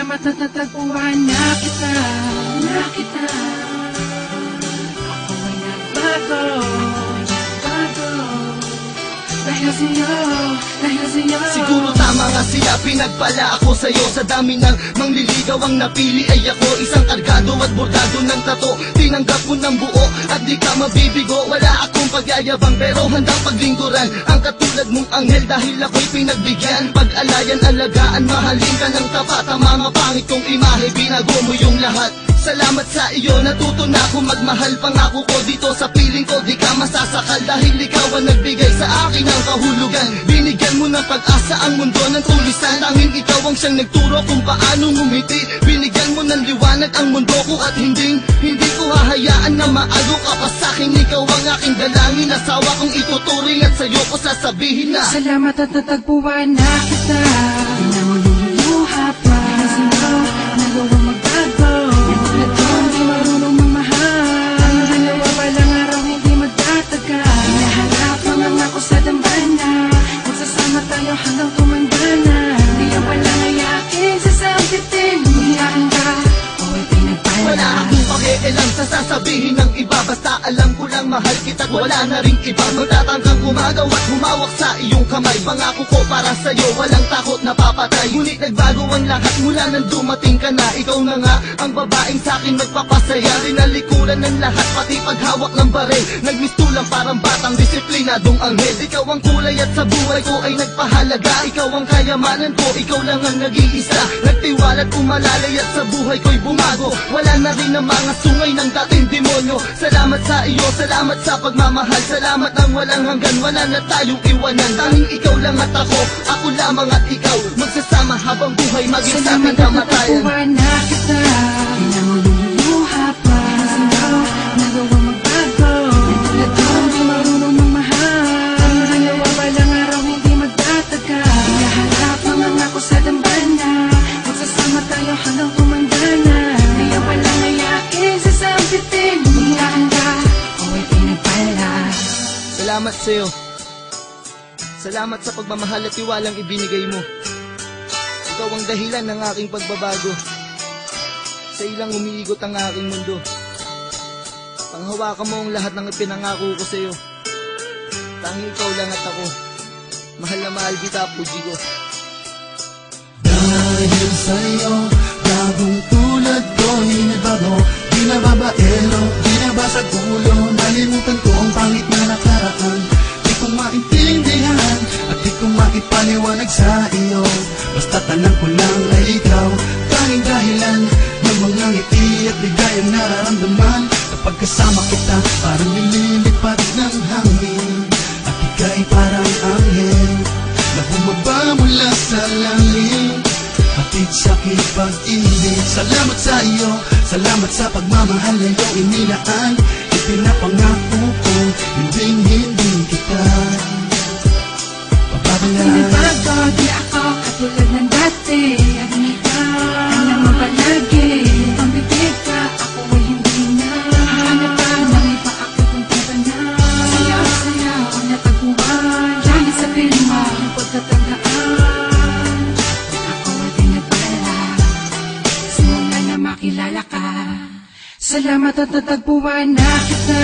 Salamat at natagpuan na kita. Ako ay nagbago. Dahil sa'yo. Siguro tama nga siya, pinagpala ako sa'yo. Sa dami ng mangliligaw ang napili ay ako. Isang kargado at bordado ng tato. Tinanggap mo ng buo at di ka mabibigo. Wala akong pagyayabang pero handang paglingkuran ang katulad mong anghel dahil ako'y pinagbigyan. Pag-alayan, alagaan, mahalin ka ng tapat. Ang mga pangit kong imahe, binago mo yung lahat. Salamat sa iyo, natuto na ako magmahal. Pangako ko dito sa piling ko, di ka masasakal. Dahil ikaw ang nagbigay sa akin ng kahulugan. Binigyan mo ng pag-asa ang mundo ng tulisan. Tanging ikaw ang siyang nagturo kung paano ngumiti. Binigyan mo ng liwanag ang mundo ko at hindi ko hahayaan na maalo ka pa sa'kin. Ikaw ang aking dalangin, asawa kong ituturing at sa'yo ko sasabihin na salamat at natagpuan na kita. Di na mo luluha pa. Dahil sa'yo, nagawang magbago. Tulad ko, di marunong mamahal. Ang dalawa walang araw, hindi magtatagal. Hinaharap lang ako sa dambana. Magsasama tayo hanggang tumanda na. Di ang walang ayakin, sasabitin. Hihiyaan ka, o ay pinagpala. wala akong pakialam sa sasabihin ng iba. Basta alam ko lang mahal kita at wala na ring iba. Magtatangkang gumagaw at humawak sa iyong kamay. Pangako ko para sa'yo, walang takot na papatay. Ngunit nagbago ang lahat mula nang dumating ka na. Ikaw na nga ang babaeng sa'kin nagpapasaya. Rinalikuran ng lahat, pati paghawak ng baril. Nagmistulang parang batang disiplinadong anghel. Ikaw ang kulay at sa buhay ko ay nagpahalaga. Ikaw ang kayamanan ko, ikaw lang ang nag-iisa. Nagtiwala at umalalay at sa buhay ko'y bumago. Wala na rin ang mga sungay ng dating demonyo. Salamat sa iyo, salamat sa pagmamahal. Salamat ang walang hanggan, wala na tayong iwanan. Tanging ikaw lang at ako lamang at ikaw. Magsasama habang buhay, maging sa ating kamatayan. Salamat at natagpuan na kita. Di na mo luluha pa. Dahil sa'yo, nagawang magbago. Tulad ko, di marunong mamahal. Ang dalawa walang araw, hindi magtatagal. Hinaharap lang ako sa dambana. Magsasama tayo hanggang tumanda na. Di ang walang ayakin, sasabitin. Hihiyaan ka, o ay pinagpala. Salamat sa'yo. Salamat sa pagmamahal at tiwalang ibinigay mo. Ikaw ang dahilan ng aking pagbabago. Sa ilang umiigot ang aking mundo. Panghawakan mo ang lahat ng ipinangako ko sa'yo. Tanging ikaw lang at ako. Mahal na mahal kita, puji ko. Dahil sa'yo, bagong tulad ko'y nagbago. Di na babaero, di na ba sa gulo. Nalimutan ko ang pangit na nakaraan. Di ko maintindihan at di ko maipaliwanag sa iyo. Basta tanang ko lang ay ikaw, tanging dahilan ng mga ngiti at ligayang nararamdaman. Kapag kasama kita, parang nililipad ng hangin. At ika'y parang anghel na bumaba mula sa langit. Hatid sa'kin pag-ibig. Salamat sa iyo, salamat sa pagmamahal na iyong inilaan. Ipinapangako ko, hindi kita papabayaan. Pinabago, di ako katulad ng dati. Alam mo ba lagi, ang bibig ka, ako ay hindi na. Hanap ka nang ipaakit ang tiba na. Sayaw ang natagpuan. Dahil sa pilma, ang pagkatandaan. Ako ay pinagpala, simula na makilala ka. Salamat at natagpuan na kita.